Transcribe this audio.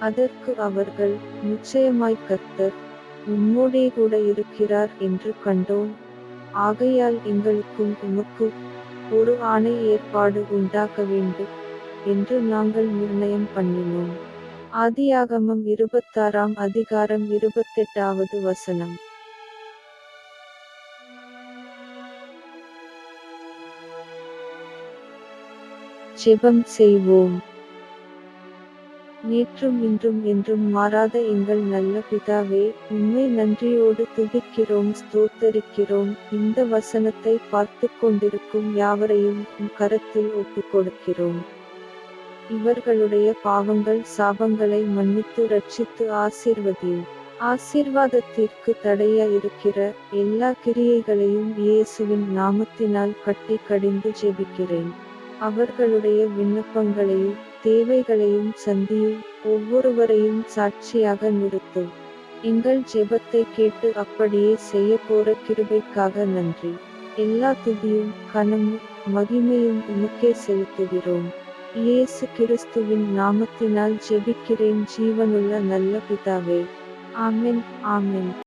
அதற்கு அவர்கள், நிச்சயமாய் கர்த்தர் உம்மோடே கூட இருக்கிறார் என்று கண்டோம். ஆகையால் எங்களுக்கும் உமக்கு ஒரு ஆணை ஏற்பாடு உண்டாக்க வேண்டும் என்று நாங்கள் நிர்ணயம் பண்ணினோம். ஆதியாகமம் 26ஆம் அதிகாரம் 28வது வசனம். ஜெபம் செய்வோம். நேற்றும் இன்றும் என்றும் மாறாத எங்கள் நல்ல பிதாவே, உம்மை நன்றியோடு துதிக்கிறோம் ஸ்தோத்தரிக்கிறோம். இந்த வசனத்தை பார்த்துக் கொண்டிருக்கும் யாவரையும் உம் கரத்தில் ஒப்புக் கொடுக்கிறோம். இவர்களுடைய பாவங்கள் சாபங்களை மன்னித்து ரட்சித்து ஆசீர்வதியும். ஆசீர்வாதத்திற்கு தடையா இருக்கிற எல்லா கிரியைகளையும் இயேசுவின் நாமத்தினால் கட்டி கடிந்து ஜெபிக்கிறேன். அவர்களுடைய விண்ணப்பங்களையும் தேவைகளையும் சந்தியும். ஒவ்வொருவரையும் சாட்சியாக நிறுத்தும். எங்கள் ஜெபத்தை கேட்டு அப்படியே செய்ய போற கிருபைக்காக நன்றி. எல்லா துதியும் கனமும் மகிமையும் உமக்கே செலுத்துகிறோம். இயேசு கிறிஸ்துவின் நாமத்தினால் ஜெபிக்கிறேன் ஜீவனுள்ள நல்ல பிதாவே. ஆமென். ஆமென்.